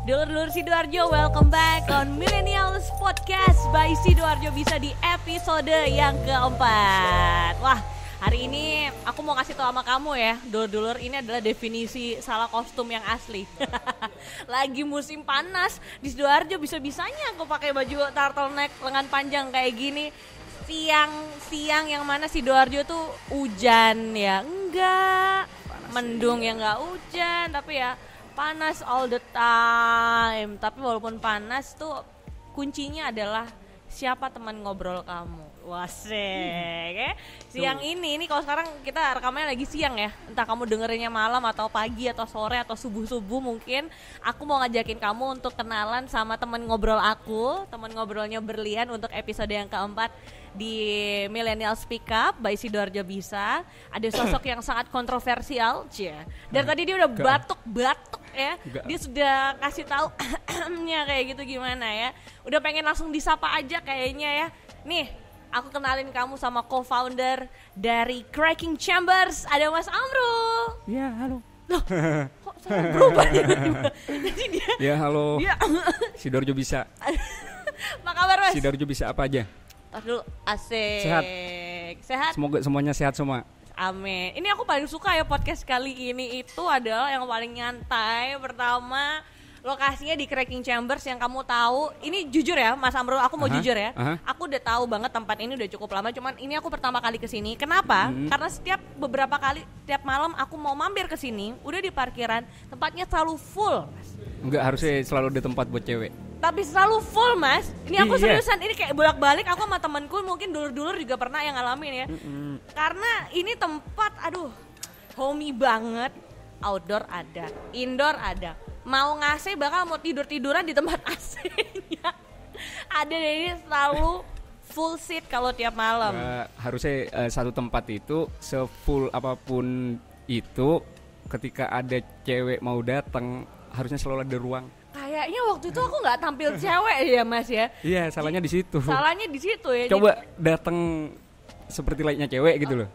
Dulur-dulur Sidoarjo, welcome back on Millennials Podcast by Sidoarjo Bisa di episode yang keempat. Wah, hari ini aku mau kasih tau sama kamu ya, dulur-dulur, ini adalah definisi salah kostum yang asli. Lagi musim panas di Sidoarjo, bisa-bisanya aku pakai baju turtleneck lengan panjang kayak gini. Siang yang mana Sidoarjo tuh hujan ya enggak, mendung ya enggak hujan, tapi ya panas all the time. Tapi walaupun panas tuh kuncinya adalah siapa teman ngobrol kamu. Wasek ya. Siang ini kalau sekarang kita rekamannya lagi siang ya. Entah kamu dengerinnya malam atau pagi atau sore atau subuh-subuh mungkin. Aku mau ngajakin kamu untuk kenalan sama teman ngobrol aku. Teman ngobrolnya Berlian untuk episode yang keempat di Millennial Speak Up by Sidoarjo Bisa. Ada sosok yang sangat kontroversial, dari tadi dia udah batuk-batuk ya. Dia sudah kasih tahu nya kayak gitu gimana ya. Udah pengen langsung disapa aja kayaknya ya. Nih, aku kenalin kamu sama co-founder dari Cracking Chambers, ada Mas Amro. Ya, halo. Loh, kok saya berubah tiba-tiba? Jadi dia. Ya, halo. Sidoarjo Bisa. Apa kabar, Mas? Sidoarjo Bisa apa aja? Tar dulu, asik. Sehat? Semoga semuanya sehat semua. Amin. Ini aku paling suka ya podcast kali ini, itu adalah yang paling nyantai. Pertama, lokasinya di Cracking Chambers yang kamu tahu. Ini jujur ya Mas Amro, aku mau jujur ya. Aku udah tahu banget tempat ini udah cukup lama, cuman ini aku pertama kali kesini. Kenapa? Karena beberapa kali tiap malam aku mau mampir ke sini, udah di parkiran, tempatnya selalu full. Enggak, harusnya selalu ada tempat buat cewek. Tapi selalu full, Mas. Ini aku seriusan, ini kayak bolak-balik. Aku sama temanku mungkin dulur-dulur juga pernah yang ngalamin ya. Karena ini tempat, homey banget. Outdoor ada, indoor ada. Mau ngasih bakal mau tidur-tiduran di tempat AC-nya. Ada, dan ini selalu full seat kalau tiap malam. Harusnya satu tempat itu se-full apapun itu, ketika ada cewek mau datang harusnya selalu ada ruang. Kayaknya waktu itu aku nggak tampil cewek ya Mas ya. Iya, salahnya di situ. Salahnya di situ ya. Coba datang seperti layaknya cewek gitu loh.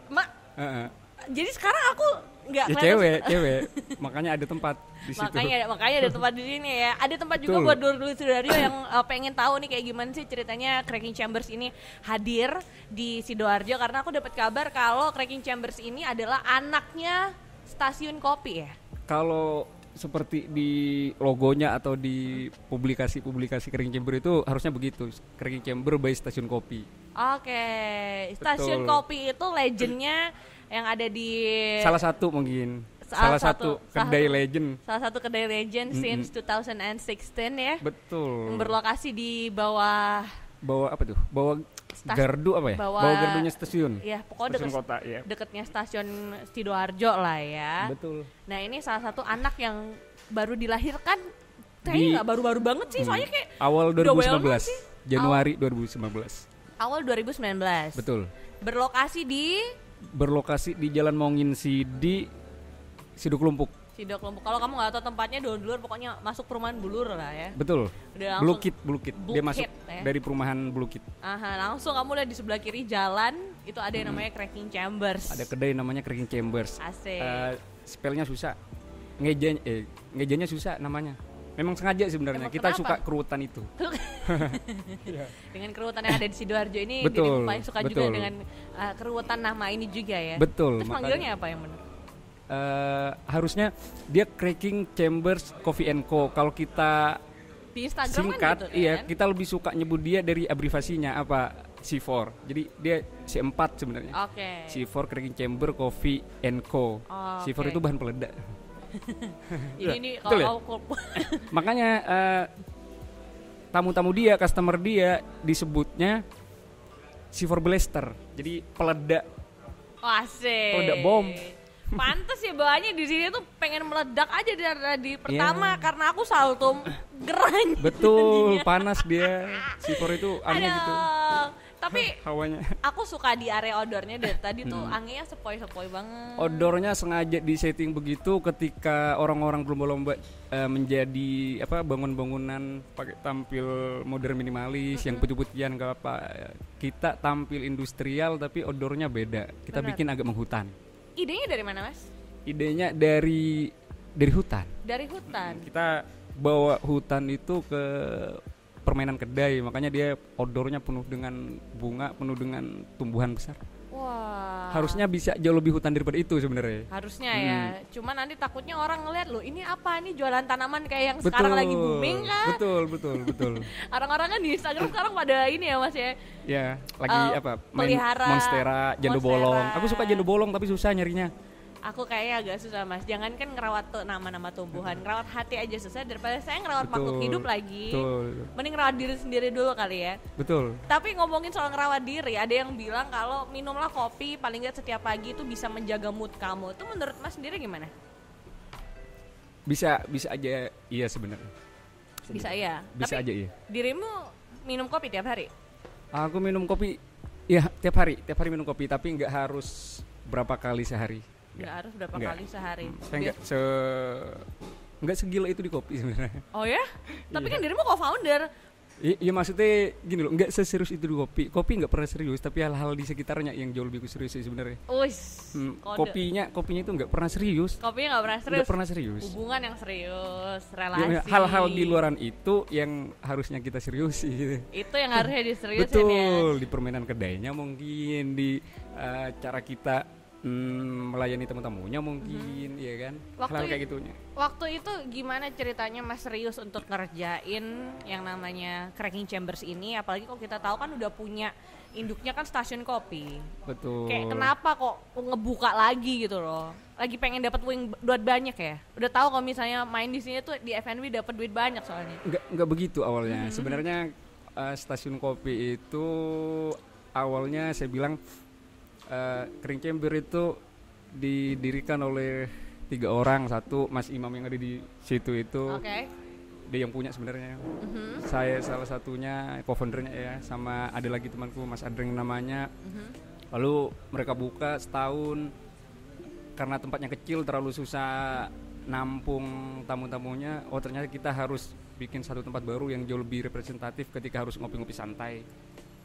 Jadi sekarang aku nggak ya cewek. Makanya ada tempat di situ. Makanya ada tempat di sini ya. Ada tempat juga buat dulur-dulur Sidoarjo yang pengen tahu nih kayak gimana sih ceritanya Cracking Chambers ini hadir di Sidoarjo, karena aku dapat kabar kalau Cracking Chambers ini adalah anaknya stasiun kopi ya. Kalau seperti di logonya atau di publikasi Cracking Chamber itu harusnya begitu, Cracking Chamber by Stasiun Kopi. Oke, Stasiun Kopi itu legendnya yang ada di salah satu kedai legend. Salah satu kedai legend since 2016 ya. Betul. Berlokasi di bawah apa tuh? Bawah gardu apa ya? Bawah gardunya stasiun. Iya, pokoknya stasiun kota, ya. Dekatnya stasiun Sidoarjo lah ya. Betul. Nah, ini salah satu anak yang baru dilahirkan. Kayaknya nggak baru-baru banget sih, soalnya kayak awal 2019, Januari 2019. Awal 2019. Betul. Berlokasi di Jalan Monginsi di Sidok Lumpuk. Kalau kamu nggak tahu tempatnya, dulur pokoknya masuk perumahan Bulur lah ya. Betul. Blukit. Dia masuk ya? Dari perumahan Blukit. Langsung kamu lihat di sebelah kiri jalan itu ada yang namanya Cracking Chambers. Ada kedai namanya Cracking Chambers. Asik. Spellnya susah. Ngejanya susah namanya. Memang sengaja sebenarnya. Kita suka keruwetan itu. Dengan keruwetan yang ada di Sidoarjo ini, betul, jadi paling suka juga dengan keruwetan nama ini juga ya. Betul. Terus manggilnya apa yang benar? Harusnya dia Cracking Chambers Coffee & Co. Kalau kita di Instagram singkat, kan gitu, iya kan? kita lebih suka nyebut dia dari abrevasinya apa, C4. Jadi dia C4 sebenarnya. Oke. C4 Cracking Chamber Coffee & Co. C4 itu bahan peledak. ini kalau makanya tamu-tamu dia, customer dia disebutnya C4 Blaster. Jadi peledak. Asik. Peledak bom. Pantes ya bawahnya di sini tuh pengen meledak aja dari pertama karena aku saltum gerang. Betul, panas dia. C4 itu aneh gitu. Tapi hawanya. Aku suka di area outdoornya dari tadi tuh anginnya sepoi-sepoi banget. Outdoornya sengaja di setting begitu ketika orang-orang berlomba-lomba menjadi bangun-bangunan pakai tampil modern minimalis yang putih-putihan gak apa. Kita tampil industrial tapi outdoornya beda. Kita bikin agak menghutan. Idenya dari mana, Mas? idenya dari hutan. Dari hutan. Kita bawa hutan itu ke permainan kedai, makanya dia outdoornya penuh dengan bunga, penuh dengan tumbuhan besar. Wah. Harusnya bisa jauh lebih hutan daripada itu sebenarnya. Harusnya ya. Cuma nanti takutnya orang ngeliat loh, ini apa nih jualan tanaman kayak yang sekarang lagi booming kan? Betul. Orang-orang kan di Instagram sekarang pada ini ya Mas ya. Ya, lagi pelihara monstera, jandu bolong. Aku suka jandu bolong tapi susah nyarinya. Aku kayaknya agak susah Mas. Jangankan ngerawat tuh nama-nama tumbuhan, ngerawat hati aja susah daripada saya ngerawat makhluk hidup lagi. Betul. Mending ngerawat diri sendiri dulu kali ya. Betul. Tapi ngomongin soal ngerawat diri, ada yang bilang kalau minumlah kopi paling nggak setiap pagi itu bisa menjaga mood kamu. Itu menurut Mas sendiri gimana? Bisa aja iya sebenarnya. Bisa ya. Bisa tapi aja iya. Dirimu minum kopi tiap hari? Aku minum kopi ya tiap hari minum kopi tapi nggak harus berapa kali sehari. Nggak harus berapa kali sehari. Saya nggak segila itu di kopi sebenarnya. Oh ya? Tapi kan dirimu co-founder. Iya maksudnya gini loh, nggak seserius itu di kopi. Kopi nggak pernah serius, tapi hal-hal di sekitarnya yang jauh lebih serius sih sebenarnya. Kopinya itu nggak pernah serius. Kopinya nggak pernah serius. Nggak pernah serius. Hubungan yang serius, relasi. Ya, hal-hal di luaran itu yang harusnya kita serius gitu. Itu yang harusnya diseriusin ya. Betul, di permainan kedainya mungkin, di cara kita melayani tamu-tamunya mungkin, ya kan? Hal kayak gitunya. Waktu itu gimana ceritanya Mas serius untuk ngerjain yang namanya Cracking Chambers ini? Apalagi kalau kita tahu kan udah punya induknya kan stasiun kopi. Betul. Kayak kenapa kok ngebuka lagi gitu loh? Lagi pengen dapat duit banyak ya? Udah tahu kalau misalnya main di sini tuh di F&B dapat duit banyak soalnya. Enggak begitu awalnya. Sebenarnya stasiun kopi itu awalnya saya bilang Cracking Chamber itu didirikan oleh 3 orang, satu Mas Imam yang ada di situ itu, dia yang punya sebenarnya. Saya salah satunya, co-foundernya ya, sama ada lagi temanku Mas Adreng namanya. Lalu mereka buka setahun, karena tempatnya kecil terlalu susah nampung tamu-tamunya. Oh ternyata kita harus bikin satu tempat baru yang jauh lebih representatif ketika harus ngopi-ngopi santai.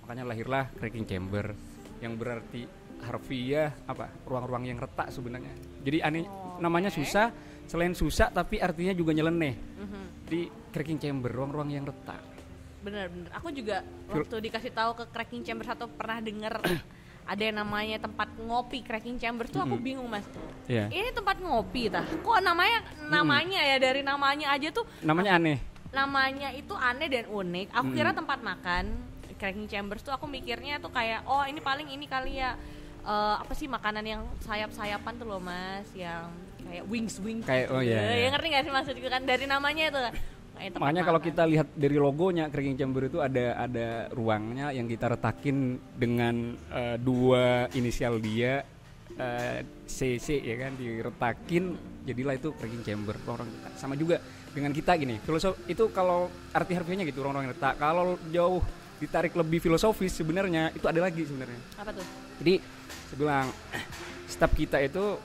Makanya lahirlah Cracking Chamber, yang berarti harfiah ruang-ruang yang retak sebenarnya. Jadi namanya susah, selain susah tapi artinya juga nyeleneh. Di Cracking Chamber, ruang-ruang yang retak. Bener. Aku juga waktu dikasih tahu ke Cracking Chamber satu pernah dengar ada yang namanya tempat ngopi Cracking Chamber tuh aku bingung Mas. Yeah. Ini tempat ngopi tah? Kok namanya ya, dari namanya aja tuh namanya aneh. Namanya itu aneh dan unik. Aku kira tempat makan. Cracking Chambers tuh aku mikirnya tuh kayak ini paling ini kali ya apa sih makanan yang sayap-sayapan tuh loh Mas, yang kayak wings kayak ya ngerti nggak sih maksudku kan dari namanya itu kan. Makanya kalau kita lihat dari logonya Cracking Chamber itu ada ruangnya yang kita retakin dengan 2 inisial dia CC ya kan, diretakin jadilah itu Cracking Chamber. Orang sama juga dengan kita gini filosofi itu, kalau arti harfiahnya gitu orang-orang retak. Kalau jauh ditarik lebih filosofis sebenarnya itu ada lagi sebenarnya. Apa tuh? Jadi saya bilang setiap kita itu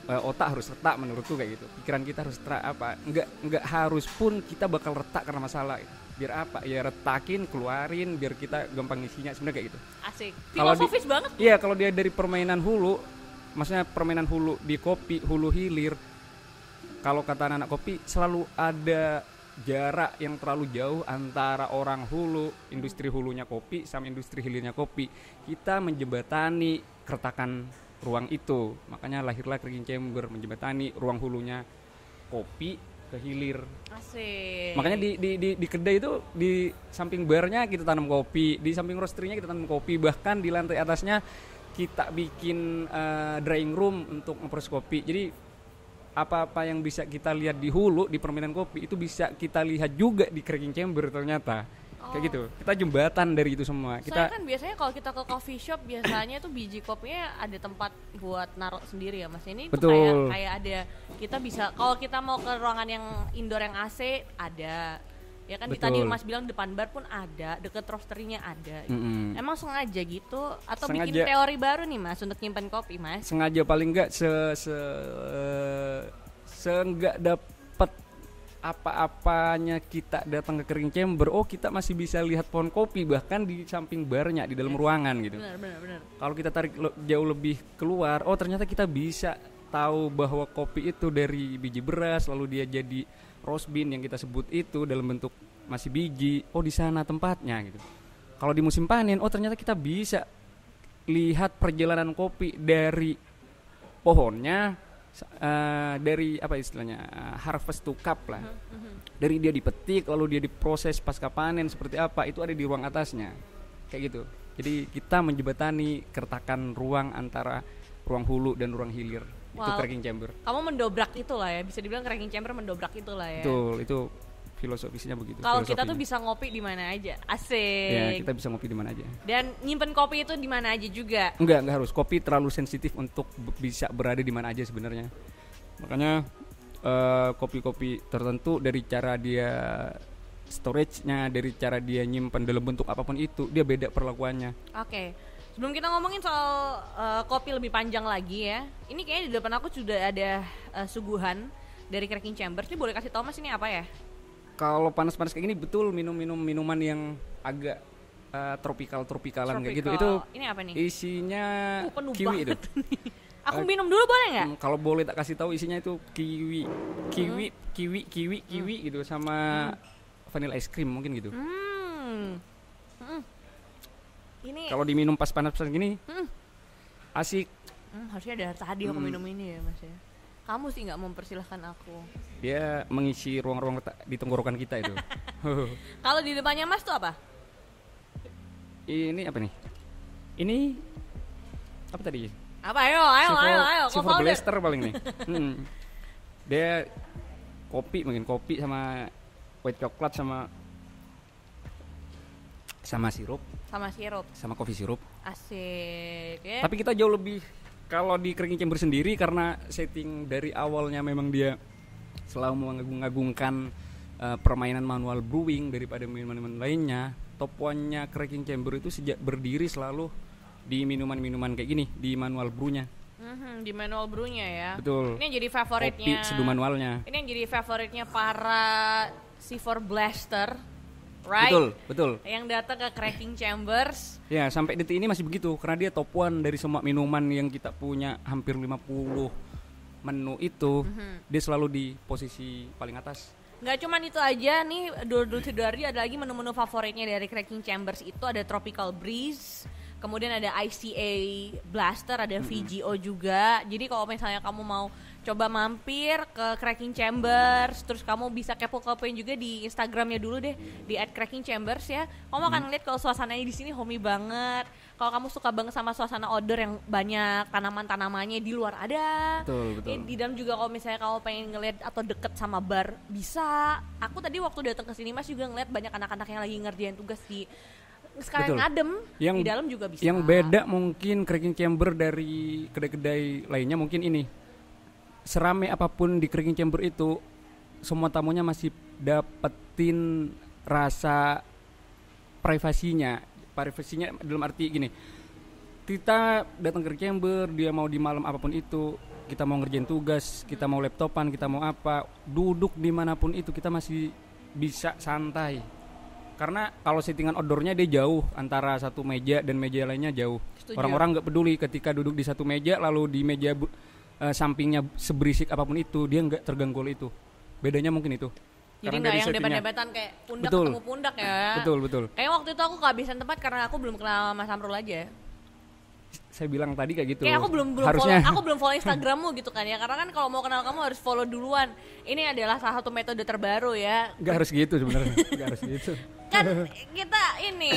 otak harus retak menurutku kayak gitu. Pikiran kita harus retak enggak harus pun kita bakal retak karena masalah gitu. Biar apa? Ya retakin, keluarin biar kita gampang ngisinya sebenarnya kayak gitu. Asik. Filosofis banget. Iya, kalau dia dari permainan hulu, maksudnya permainan hulu di kopi, hulu hilir. Kalau kata anak kopi selalu ada jarak yang terlalu jauh antara orang hulu, industri hulunya kopi sama industri hilirnya kopi. Kita menjembatani keretakan ruang itu. Makanya lahirlah Cracking Chamber, menjembatani ruang hulunya kopi ke hilir. Asik. Makanya di kedai itu di samping barnya kita tanam kopi, di samping roasterynya kita tanam kopi, bahkan di lantai atasnya kita bikin drying room untuk ngeproses kopi. Jadi apa-apa yang bisa kita lihat di hulu di permainan kopi itu bisa kita lihat juga di Cracking Chamber ternyata. Kayak gitu. Kita jembatan dari itu semua. Soalnya kan biasanya kalau kita ke coffee shop biasanya tuh biji kopinya ada tempat buat naruh sendiri ya Mas. Ini tuh kayak ada, kita bisa kalau kita mau ke ruangan yang indoor yang AC ada. Ya kan tadi Mas bilang depan bar pun ada, deket roasterynya ada. Emang sengaja gitu atau bikin teori baru nih Mas untuk nyimpan kopi Mas? Sengaja paling enggak enggak dapat apa-apanya kita datang ke Cracking Chamber. Oh, kita masih bisa lihat pohon kopi bahkan di samping barnya di dalam ruangan gitu. Benar. Kalau kita tarik jauh lebih keluar, oh ternyata kita bisa tahu bahwa kopi itu dari biji beras lalu dia jadi roast bean yang kita sebut itu dalam bentuk masih biji, oh di sana tempatnya gitu. Kalau di musim panen, oh ternyata kita bisa lihat perjalanan kopi dari pohonnya, dari apa istilahnya, harvest to cup lah. Dari dia dipetik lalu dia diproses pasca panen seperti apa, itu ada di ruang atasnya kayak gitu. Jadi kita menjembatani keretakan ruang antara ruang hulu dan ruang hilir. Itu cracking chamber. Kamu mendobrak itulah ya, bisa dibilang cracking chamber mendobrak itulah ya. Betul, itu filosofisnya begitu. Kalau kita tuh bisa ngopi di mana aja, asik. Ya, kita bisa ngopi di mana aja. Dan nyimpen kopi itu di mana aja juga. Enggak harus. Kopi terlalu sensitif untuk bisa berada di mana aja sebenarnya. Makanya kopi-kopi tertentu dari cara dia storage-nya, dari cara dia nyimpan dalam bentuk apapun itu, dia beda perlakuannya. Oke. Sebelum kita ngomongin soal kopi lebih panjang lagi ya, ini kayaknya di depan aku sudah ada suguhan dari Cracking Chambers. Ini boleh kasih tau Mas ini apa ya? Kalau panas-panas kayak gini betul minuman yang agak tropikalan kayak gitu. Itu ini apa nih? Isinya penuh kiwi itu. Aku minum dulu boleh nggak? Kalau boleh tak kasih tahu isinya itu kiwi gitu sama vanilla ice cream mungkin gitu. Ini kalau diminum pas panas-panas gini asik. Harusnya dari tadi aku minum ini ya Mas ya. Kamu sih nggak mempersilahkan aku. Dia mengisi ruang-ruang di tenggorokan kita itu. Kalau di depannya Mas tuh apa? Ini apa nih? Ini apa tadi? Apa? Ayo. Silver Blaster paling nih. Dia kopi sama white coklat sama sirup. Sama kopi sirup. Asik ya. Tapi kita jauh lebih, kalau di Cracking Chamber sendiri karena setting dari awalnya memang dia selalu mengagung-agungkan permainan manual brewing daripada minuman lainnya. Top one-nya Cracking Chamber itu sejak berdiri selalu di minuman-minuman kayak gini, di manual brew-nya. Di manual brew-nya ya. Betul. Ini yang jadi favoritnya. Kopi seduh manualnya. Ini yang jadi favoritnya para C4 Blaster, right? Betul. Yang datang ke Cracking Chambers. Ya, sampai detik ini masih begitu karena dia top one dari semua minuman yang kita punya, hampir 50 menu itu. Dia selalu di posisi paling atas. Nggak cuman itu aja nih, Dul Sidoarjo ada lagi menu-menu favoritnya dari Cracking Chambers itu ada Tropical Breeze, kemudian ada ICA Blaster, ada VGO juga. Jadi kalau misalnya kamu mau coba mampir ke Cracking Chambers, terus kamu bisa kepo-kepoin juga di Instagramnya dulu deh, di @crackingchambers ya. Kamu akan lihat kalau suasananya di sini homey banget. Kalau kamu suka banget sama suasana outdoor yang banyak tanaman-tanamannya, di luar ada. Betul. Di dalam juga kalau misalnya kamu pengen ngeliat atau deket sama bar bisa. Aku tadi waktu datang ke sini Mas juga ngeliat banyak anak-anak yang lagi ngerjain tugas di sekalian ngadem, di dalam juga bisa. Yang beda mungkin Cracking Chamber dari kedai-kedai lainnya mungkin ini. Serame apapun di Cracking Chamber itu, semua tamunya masih dapetin rasa privasinya dalam arti gini, kita datang ke Cracking Chamber, dia mau di malam apapun itu, kita mau ngerjain tugas, kita mau laptopan, kita mau apa, duduk dimanapun itu kita masih bisa santai. Karena kalau settingan outdoornya dia jauh, antara satu meja dan meja lainnya jauh. Setuju. Orang-orang nggak peduli ketika duduk di satu meja, lalu di meja sampingnya seberisik apapun itu, dia nggak terganggu itu. Bedanya mungkin itu. Jadi nggak yang debat-debatan kayak pundak ketemu pundak ya. Betul. Kayak waktu itu aku kehabisan tempat karena aku belum kenal Mas Amrul aja. Saya bilang tadi kayak gitu. Kayak aku belum harusnya follow, aku belum follow Instagrammu gitu kan ya. Karena kan kalau mau kenal kamu harus follow duluan. Ini adalah salah satu metode terbaru ya. Nggak harus gitu sebenarnya. Nggak harus gitu. Kan kita ini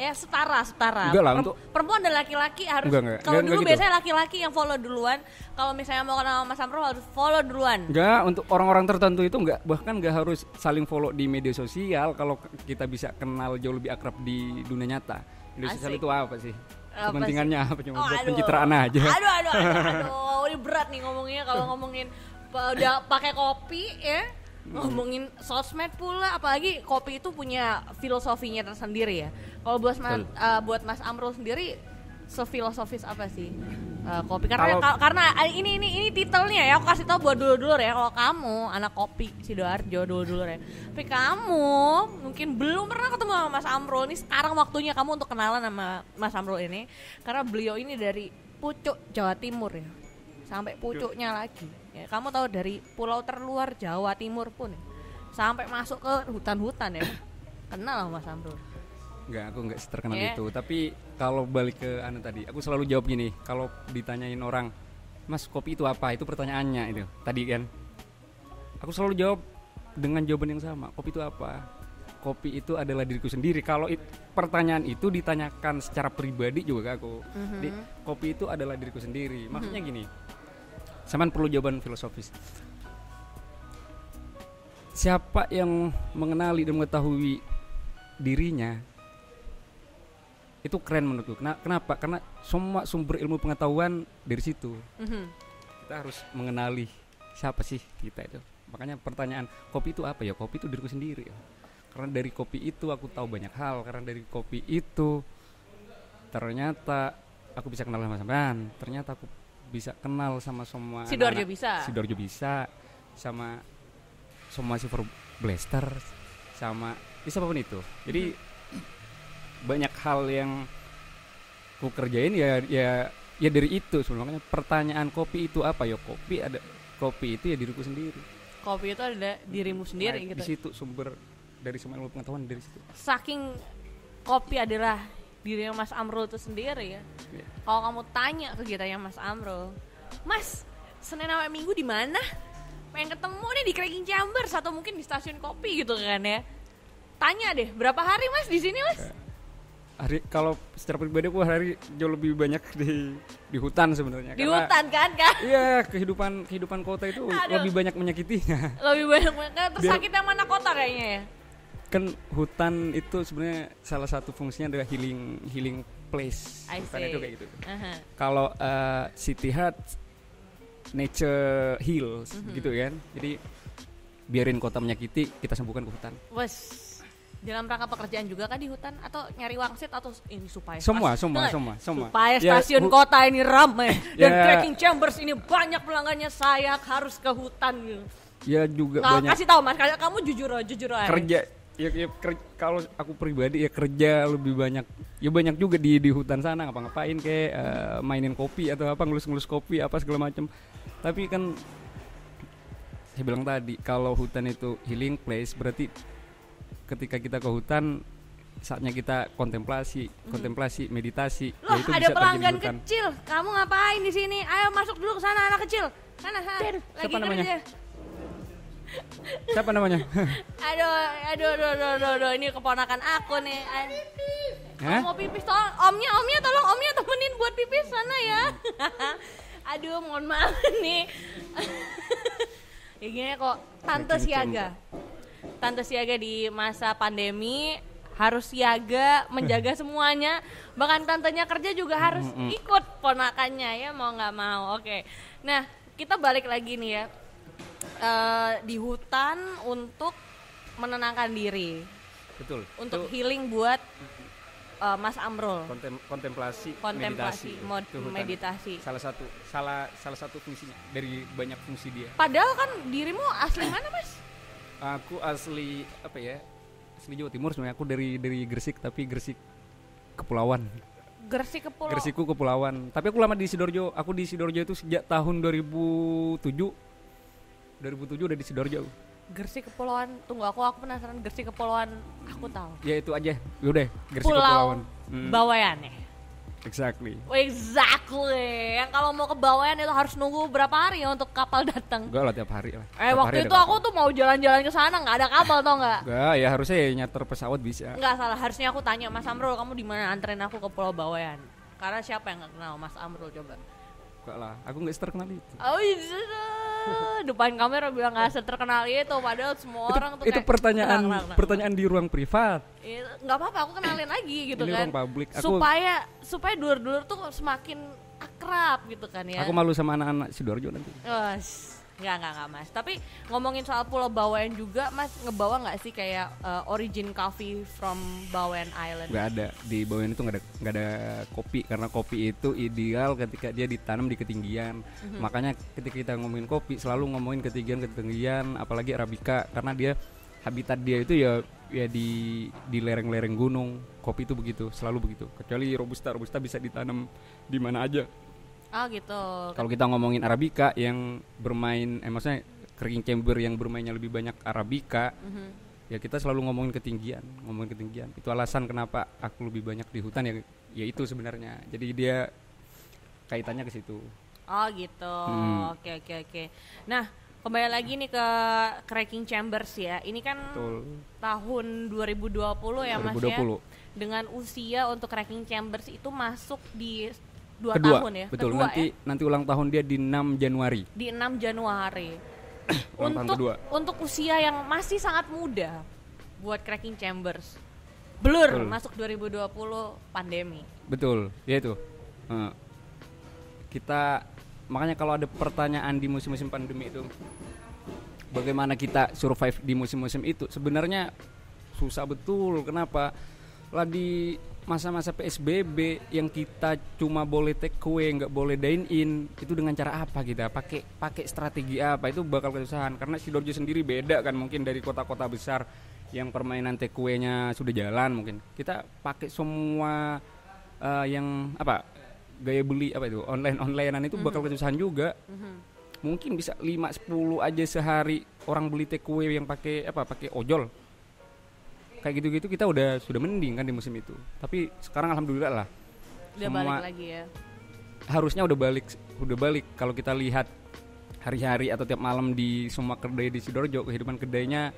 ya setara. Enggak lah, untuk perempuan dan laki-laki harus. Kalau dulu gitu. Biasanya laki-laki yang follow duluan. Kalau misalnya mau kenal Mas Amrul harus follow duluan. Enggak, untuk orang-orang tertentu itu enggak, bahkan enggak harus saling follow di media sosial kalau kita bisa kenal jauh lebih akrab di dunia nyata. Media sosial itu apa sih? Kepentingannya apa? Cuma buat pencitraan aja. Aduh, ini berat nih ngomongnya kalau ngomongin udah pakai kopi ya. Ngomongin sosmed pula, apalagi kopi itu punya filosofinya tersendiri ya. Kalau buat Mas Amrul sendiri sefilosofis apa sih kopi? Karena ini titelnya ya, aku kasih tahu buat dulur-dulur ya. Kalau kamu anak kopi Sidoarjo dulur-dulur ya, tapi kamu mungkin belum pernah ketemu sama Mas Amrul. Ini sekarang waktunya kamu untuk kenalan sama Mas Amrul ini, karena beliau ini dari Pucuk, Jawa Timur ya. sampai pucuknya lagi. Ya, kamu tahu dari pulau terluar Jawa Timur pun ya, sampai masuk ke hutan-hutan ya. Kenal Mas Amrul? Enggak, aku enggak terkenal itu. Tapi kalau balik ke anu tadi, aku selalu jawab gini, kalau ditanyain orang, "Mas, kopi itu apa?" Itu pertanyaannya itu. Tadi kan. Aku selalu jawab dengan jawaban yang sama. Kopi itu apa? Kopi itu adalah diriku sendiri. Kalau pertanyaan itu ditanyakan secara pribadi juga ke aku. Jadi, kopi itu adalah diriku sendiri. Maksudnya gini. Saman perlu jawaban filosofis. Siapa yang mengenali dan mengetahui dirinya itu keren menurutku. Kenapa? Karena semua sumber ilmu pengetahuan dari situ. Kita harus mengenali siapa sih kita itu. Makanya pertanyaan kopi itu apa ya? Kopi itu diriku sendiri. Karena dari kopi itu aku tahu banyak hal. Karena dari kopi itu ternyata aku bisa kenal sama sampean. Ternyata aku bisa kenal sama semua Sidoarjo bisa. Sidoarjo bisa. Sama semua Silver Blaster sama siapapun itu. Jadi banyak hal yang ku kerjain ya dari itu sebenarnya. Pertanyaan kopi itu apa ya? Kopi itu ya diriku sendiri. Kopi itu ada dirimu sendiri gitu. Di situ sumber dari semua ilmu pengetahuan dari situ. Saking kopi adalah dirinya Mas Amrul itu sendiri ya. Kalau kamu tanya kegiatannya Mas Amrul, "Mas, Senin sampai Minggu di mana? Pengen ketemu nih di Cracking Chambers atau mungkin di stasiun kopi gitu kan ya." Tanya deh, berapa hari Mas di sini Mas? Hari kalau secara pribadi aku hari jauh lebih banyak di hutan sebenarnya. Di hutan kan? Iya, kehidupan kota itu lebih banyak menyakitinya. Lebih banyak tersakit yang mana kota kayaknya ya. Kan hutan itu sebenarnya salah satu fungsinya adalah healing place. Hutan itu kayak gitu. Kalau city heart, nature heals gitu kan. Jadi biarin kota menyakiti, kita sembuhkan ke hutan. Wes. Dalam rangka pekerjaan juga kan di hutan atau nyari wangsit atau ini supaya semua. Supaya stasiun kota ini ramai dan Cracking Chambers ini banyak pelanggannya, saya harus ke hutan gitu. Ya juga banyak. Kasih tahu Mas, kamu jujur aja. Kerja kalau aku pribadi ya kerja lebih banyak. Ya banyak juga di hutan sana ngapa-ngapain kayak mainin kopi atau apa, ngelus-ngelus kopi apa segala macam. Tapi kan saya bilang tadi kalau hutan itu healing place, berarti ketika kita ke hutan saatnya kita kontemplasi, meditasi. Loh, ya itu ada pelanggan kecil. Kamu ngapain di sini? Ayo masuk dulu ke sana anak kecil. Sana. Lagi siapa namanya? kerja. Siapa namanya? Aduh, ini keponakan aku nih. Mau pipis, tolong omnya temenin buat pipis sana ya. Aduh, mohon maaf nih. Ya gini kok, Tante siaga di masa pandemi, harus siaga menjaga semuanya. Bahkan tantenya kerja juga harus ikut ponakannya ya, mau nggak mau. Oke. Nah, kita balik lagi nih ya. Di hutan untuk menenangkan diri. Betul. Untuk healing buat Mas Amrul. Kontemplasi, meditasi. Salah satu fungsinya dari banyak fungsi dia. Padahal kan dirimu asli mana, Mas? Aku asli asli Jawa Timur sebenarnya. Aku dari Gresik, tapi Gresik Kepulauan. Gresikku Kepulauan. Tapi aku lama di Sidoarjo. Aku di Sidoarjo itu sejak tahun 2007 udah di Sidoarjo. Gresik Kepulauan. Tunggu, aku penasaran. Gresik Kepulauan aku tahu. Ya itu aja. Yaudah, Gresik Pulau Kepulauan. Bawean ya. Exactly. Yang kalau mau ke Bawean itu harus nunggu berapa hari ya untuk kapal datang? Enggak lah, tiap hari lah. Waktu itu aku tuh mau jalan-jalan ke sana nggak ada kapal, tau nggak? Enggak, ya harusnya nyater pesawat bisa. Nggak salah, harusnya aku tanya Mas Amrul, kamu di mana anterin aku ke Pulau Bawean? Karena siapa yang nggak kenal Mas Amrul coba? Enggak lah, aku nggak terkenal itu. Oh iya, depan kamera bilang nggak terkenal itu, padahal semua orang tuh itu pertanyaan di ruang privat. Nggak apa-apa, aku kenalin lagi gitu. Ini kan. Ruang publik. Supaya dulur-dulur tuh semakin akrab gitu kan ya. Aku malu sama anak-anak Sidoarjo nanti. Enggak Mas. Tapi ngomongin soal Pulau Bawean juga, Mas ngebawa nggak sih kayak origin coffee from Bawean Island? Nggak ada, di Bawean itu nggak ada kopi, karena kopi itu ideal ketika dia ditanam di ketinggian. Makanya ketika kita ngomongin kopi selalu ngomongin ketinggian, apalagi Arabica, karena dia habitat dia itu ya di lereng-lereng gunung. Kopi itu begitu, selalu begitu. Kecuali robusta bisa ditanam di mana aja. Oh gitu. Kalau kita ngomongin Arabica yang bermain, maksudnya cracking chamber yang bermainnya lebih banyak Arabica, ya kita selalu ngomongin ketinggian. Itu alasan kenapa aku lebih banyak di hutan, ya itu sebenarnya. Jadi dia kaitannya ke situ. Oh gitu. Oke. Nah, kembali lagi nih ke cracking chambers ya. Ini kan Betul. tahun 2020 ya 2020. Mas ya. Dengan usia untuk cracking chambers itu masuk di 2 Kedua, tahun ya. betul. Kedua, Nanti ulang tahun dia di 6 Januari. Di 6 Januari. Ulang tahun kedua. Untuk usia yang masih sangat muda buat cracking chambers. Blur Betul. masuk 2020 pandemi. Betul, ya itu. Kita makanya kalau ada pertanyaan di musim-musim pandemi itu, bagaimana kita survive di musim-musim itu, sebenarnya susah betul. Kenapa? Lah di masa-masa PSBB yang kita cuma boleh take away, nggak boleh dine in, itu dengan cara apa kita? Pakai strategi apa? Itu bakal kesusahan karena Sidoarjo sendiri beda kan mungkin dari kota-kota besar yang permainan take away-nya sudah jalan. Mungkin kita pakai semua yang apa? Gaya beli apa itu? Onlinean itu bakal kesusahan juga. Mungkin bisa 5-10 aja sehari orang beli take away yang pakai ojol. Kayak gitu-gitu kita sudah mending kan di musim itu. Tapi sekarang alhamdulillah lah. Udah balik lagi ya. Harusnya udah balik. Kalau kita lihat hari-hari atau tiap malam di semua kedai di Sidoarjo, kehidupan kedainya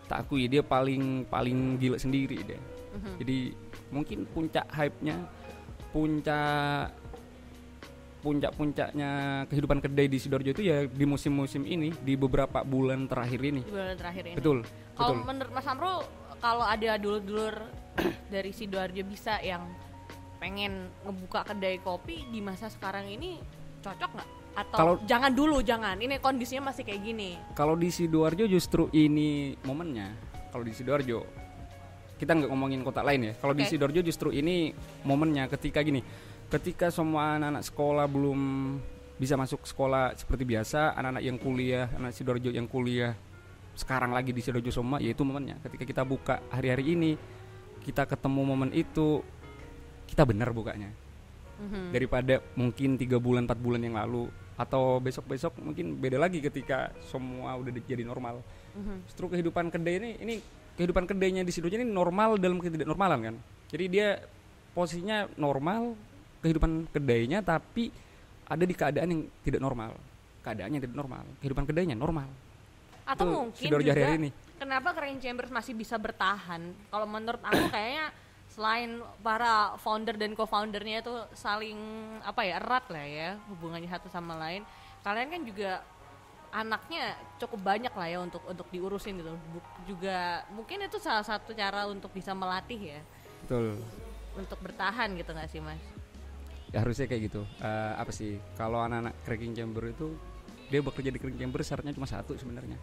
tak akui dia paling gila sendiri deh. Jadi mungkin puncak hype-nya, puncaknya kehidupan kedai di Sidoarjo itu ya di musim-musim ini, di beberapa bulan terakhir ini. Betul. Kalau menurut Mas Amro, kalau ada dulur-dulur dari Sidoarjo bisa yang pengen ngebuka kedai kopi di masa sekarang ini, cocok nggak? Atau jangan, ini kondisinya masih kayak gini. Kalau di Sidoarjo justru ini momennya. Kalau di Sidoarjo, kita nggak ngomongin kota lain ya. Kalau di Sidoarjo justru ini momennya ketika semua anak-anak sekolah belum bisa masuk sekolah seperti biasa, anak-anak yang kuliah, anak Sidoarjo yang kuliah sekarang lagi di Sidoarjo semua, yaitu momennya. Ketika kita buka hari-hari ini, kita ketemu momen itu, kita benar bukanya. Daripada mungkin 3 bulan 4 bulan yang lalu, atau besok-besok mungkin beda lagi ketika semua udah jadi normal. Justru kehidupan kedai ini kehidupan kedainya di Sidoarjo ini normal dalam ketidaknormalan kan. Jadi dia posisinya normal kehidupan kedainya, tapi ada di keadaan yang tidak normal. Keadaannya tidak normal, kehidupan kedainya normal. Atau itu mungkin Sidoarjo juga hari ini. Kenapa cracking chambers masih bisa bertahan? Kalau menurut aku kayaknya selain para founder dan co-foundernya itu saling erat lah ya hubungannya satu sama lain. Kalian kan juga anaknya cukup banyak lah ya untuk diurusin gitu. Juga mungkin itu salah satu cara untuk bisa melatih ya. Betul. Untuk bertahan gitu nggak sih Mas? Ya harusnya kayak gitu. Kalau anak-anak cracking chamber itu dia bekerja di cracking chamber syaratnya cuma satu sebenarnya.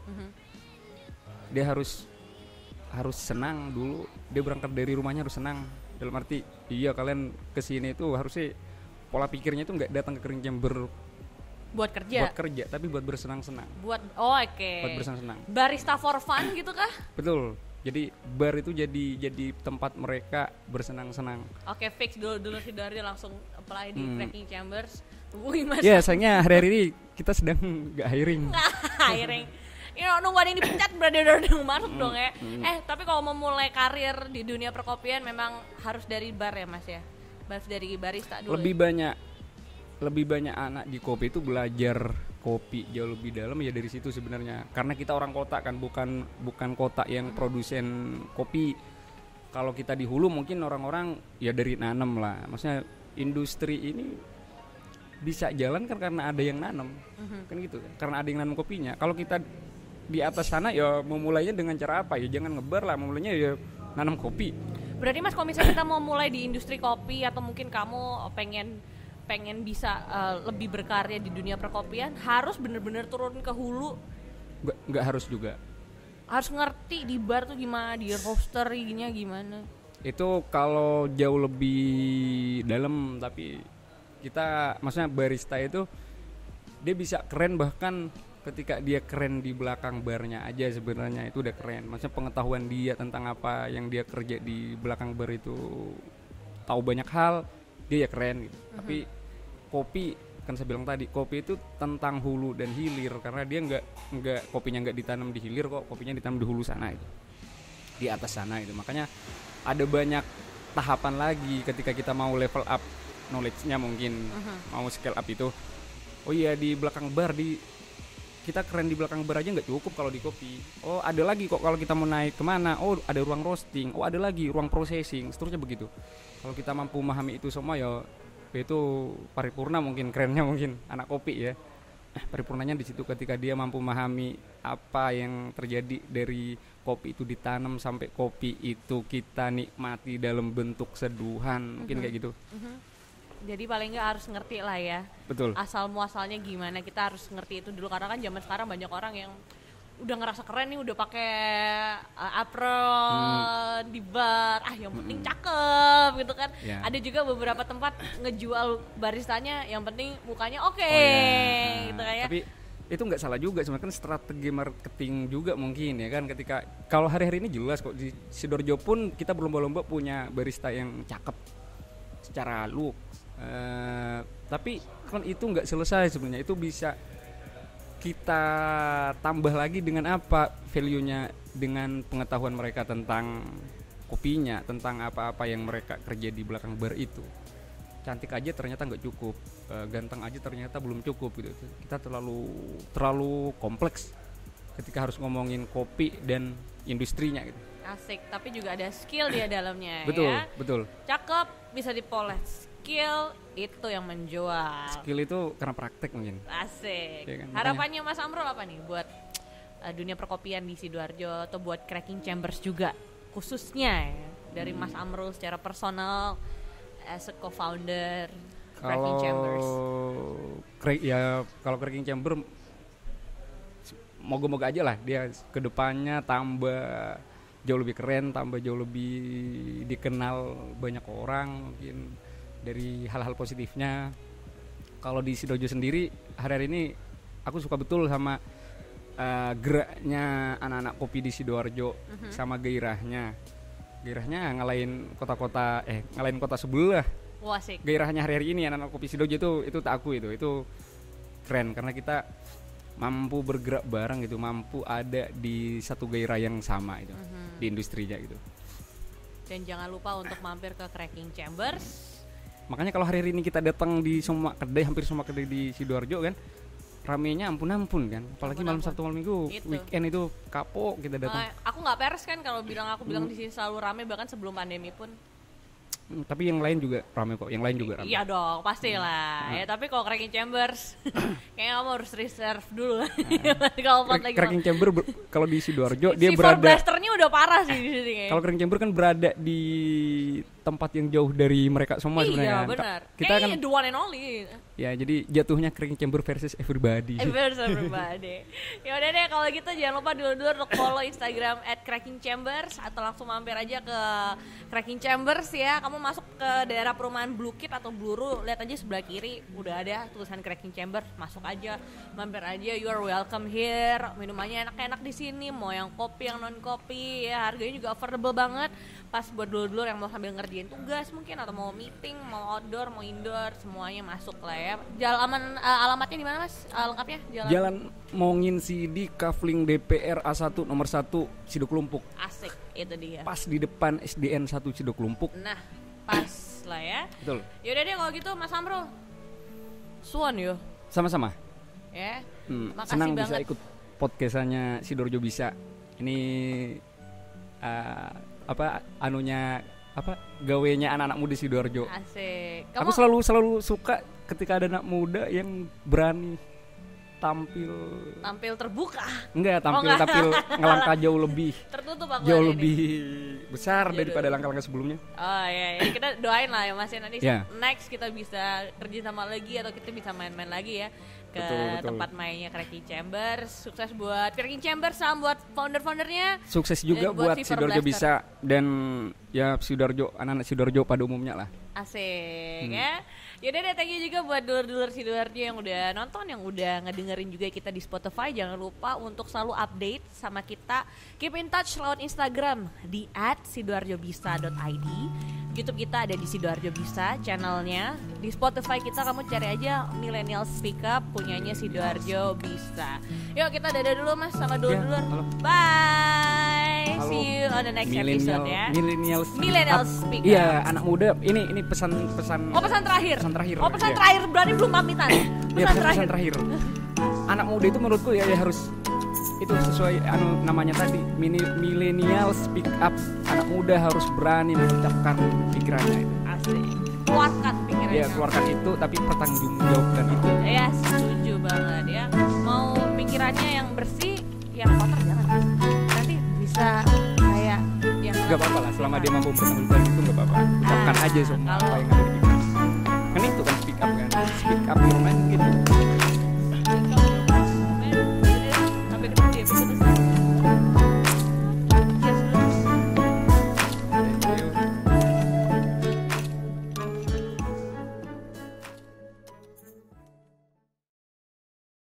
Dia harus senang dulu. Dia berangkat dari rumahnya harus senang. Dalam arti kalian kesini itu harusnya pola pikirnya itu nggak datang ke cracking chamber buat kerja, tapi buat bersenang-senang. Buat bersenang-senang. Barista for fun gitu kah? Betul. Jadi bar itu jadi tempat mereka bersenang-senang. Oke, fix dulu Sidoarjo langsung apply di cracking chambers. Hubungi Mas. Ya, sayangnya hari-hari ini kita sedang nggak hiring. Hiring. Nunggu ada yang dipecat berarti udah masuk dong ya. Tapi kalau mau mulai karir di dunia perkopian memang harus dari bar ya Mas ya. Harus dari barista dulu. Lebih banyak anak di kopi itu belajar kopi jauh lebih dalam ya dari situ sebenarnya. Karena kita orang kota kan, bukan kota yang produsen kopi. Kalau kita di hulu mungkin orang-orang ya dari nanam lah. Maksudnya industri ini bisa jalan kan karena ada yang nanam. Kan gitu kan. Karena ada yang nanam kopinya. Kalau kita di atas sana ya memulainya dengan cara apa ya? Jangan ngebar lah, memulainya ya nanam kopi. Berarti Mas kalau misalnya kita mau mulai di industri kopi atau mungkin kamu pengen bisa lebih berkarya di dunia perkopian, harus bener-bener turun ke hulu? Nggak harus juga. Harus ngerti di bar tuh gimana, di roastery-nya gimana? Itu kalau jauh lebih dalam, tapi kita maksudnya barista itu dia bisa keren bahkan ketika dia keren di belakang barnya aja sebenarnya itu udah keren. Maksudnya pengetahuan dia tentang apa yang dia kerja di belakang bar itu tahu banyak hal, dia ya keren gitu. Tapi kan saya bilang tadi kopi itu tentang hulu dan hilir, karena dia nggak kopinya nggak ditanam di hilir kok, kopinya ditanam di hulu sana itu, di atas sana itu. Makanya ada banyak tahapan lagi ketika kita mau level up knowledge-nya, mungkin mau scale up itu. Oh iya, di belakang bar kita keren di belakang bar aja nggak cukup kalau di kopi. Oh ada lagi kok kalau kita mau naik kemana, oh ada ruang roasting, oh ada lagi ruang processing, seterusnya begitu. Kalau kita mampu memahami itu semua ya itu paripurna, mungkin kerennya mungkin anak kopi ya. Paripurnanya di situ ketika dia mampu memahami apa yang terjadi dari kopi itu ditanam sampai kopi itu kita nikmati dalam bentuk seduhan, mungkin kayak gitu. Jadi paling nggak harus ngerti lah ya. Betul. Asal muasalnya gimana, kita harus ngerti itu dulu, karena kan zaman sekarang banyak orang yang udah ngerasa keren nih, udah pakai apron di bar, yang penting cakep gitu kan. Yeah. Ada juga beberapa tempat ngejual baristanya yang penting mukanya oke. Gitu kan ya. Tapi itu nggak salah juga sebenarnya, kan strategi marketing juga mungkin ya kan. Ketika kalau hari-hari ini jelas kok di Sidoarjo pun kita berlomba-lomba punya barista yang cakep secara look. Tapi kan itu nggak selesai sebenarnya, itu bisa kita tambah lagi dengan apa value-nya, dengan pengetahuan mereka tentang kopinya, tentang apa-apa yang mereka kerja di belakang bar itu. Cantik aja ternyata nggak cukup, ganteng aja ternyata belum cukup gitu. Kita terlalu kompleks ketika harus ngomongin kopi dan industrinya gitu. Asik, tapi juga ada skill di dalamnya. Betul, ya. betul. Cakep bisa dipoles, skill itu yang menjual. Skill itu karena praktek mungkin. Asik. Ya kan, harapannya Mas Amrul apa nih buat dunia perkopian di Sidoarjo, atau buat Cracking Chambers juga khususnya ya, dari Mas Amrul secara personal as a co-founder Cracking Chambers? Kalau Cracking Chamber moga-moga aja lah dia kedepannya tambah jauh lebih keren, tambah jauh lebih dikenal banyak orang, mungkin dari hal-hal positifnya. Kalau di Sidoarjo sendiri hari-hari ini aku suka betul sama geraknya anak-anak kopi di Sidoarjo, sama gairahnya ngalahin kota sebelah. Wah, asik. Gairahnya hari-hari ini anak-anak kopi Sidoarjo itu tak aku itu keren, karena kita mampu bergerak bareng gitu, mampu ada di satu gairah yang sama itu, di industrinya gitu. Dan jangan lupa untuk mampir ke Cracking Chambers. Makanya kalau hari ini kita datang di hampir semua kedai di Sidoarjo kan, ramenya ampun kan, apalagi malam Sabtu malam Minggu, weekend itu kapok kita datang. Aku nggak peres kan kalau aku bilang di sini selalu rame, bahkan sebelum pandemi pun. Tapi yang lain juga ramai kok, yang lain juga ramai. Iya dong, pastilah. Ya, tapi kalau Cracking Chambers kayaknya kamu harus reserve dulu. Kalau Cracking Chamber kalau di Sidoarjo dia si berada. Blasternya udah parah sih di sini. Kalau Cracking Chamber kan berada di tempat yang jauh dari mereka semua sebenarnya. Iya, benar. Kita kan the one and only. Ya, jadi jatuhnya Cracking Chamber versus everybody. Versus everybody. Ya udah deh, kalau gitu jangan lupa dulu untuk follow Instagram @crackingchambers, atau langsung mampir aja ke Cracking Chambers ya. Kamu masuk ke daerah perumahan Blue Kit atau Bluru, lihat aja sebelah kiri udah ada tulisan Cracking Chambers, masuk aja, mampir aja, you are welcome here. Minumannya enak-enak di sini, mau yang kopi yang non kopi ya, harganya juga affordable banget. Pas buat dulur-dulur yang mau sambil ngerjain tugas mungkin, atau mau meeting, mau outdoor, mau indoor, semuanya masuk lah ya. Alamatnya di mana Mas? Lengkapnya? Jalan Mongin Sidi, Kafling DPR A1 nomor 1 Sidoklumpuk. Asik, itu dia. Pas di depan SDN 1 Sidoklumpuk. Nah, pas lah ya. Betul. Yaudah deh kalau gitu Mas Amrul, suon yo. Sama-sama. Ya. Makasih senang banget bisa ikut podcastnya Sidoarjo Bisa. Ini gawenya anak-anak muda Sidoarjo. Asik. Aku selalu suka ketika ada anak muda yang berani tampil terbuka. Enggak, tampil ngelangkah jauh lebih tertutup aku jauh ini. lebih besar daripada langkah-langkah sebelumnya. Oh iya, kita doain lah ya Mas ya, nanti next kita bisa kerja sama lagi, atau kita bisa main-main lagi ya ke tempat mainnya Cracking Chambers. Sukses buat Cracking Chambers, sama buat founder-foundernya. Sukses juga buat Sidoarjo Bisa, dan ya Sidoarjo, anak-anak Sidoarjo pada umumnya lah. Asik ya. Yaudah deh, thank you juga buat dulur-dulur Sidoarjo yang udah nonton, yang udah ngedengerin juga kita di Spotify. Jangan lupa untuk selalu update sama kita. Keep in touch lewat Instagram di @sidoarjobisa.id, YouTube kita ada di Sidoarjo Bisa channelnya. Di Spotify kita kamu cari aja Millennial Speak Up punyanya Sidoarjo Bisa. Yuk kita dadah dulu Mas sama dulur. Bye. Halo. See you on the next episode ya. Millennial Speak Up. Iya, anak muda. Ini pesan. Oh pesan terakhir. Oh pesan iya. terakhir berarti belum pamitan. Iya, pesan terakhir. Anak muda itu menurutku ya harus itu sesuai namanya tadi millennial speak up. Anak muda harus berani mengucapkan pikirannya itu. Asik. Keluarkan pikirannya. Iya, keluarkan itu tapi pertanggungjawabkan itu. Ya setuju banget ya. Mau pikirannya yang bersih, yang kotor jangan. Nanti bisa kayak yang Gak apa-apa lah, selama dia mampu mempertanggungjawabkan itu gak apa-apa. Ucapkan aja semua kalau- apa yang ada di pikiran. Kan itu kan speak up kan. Speak up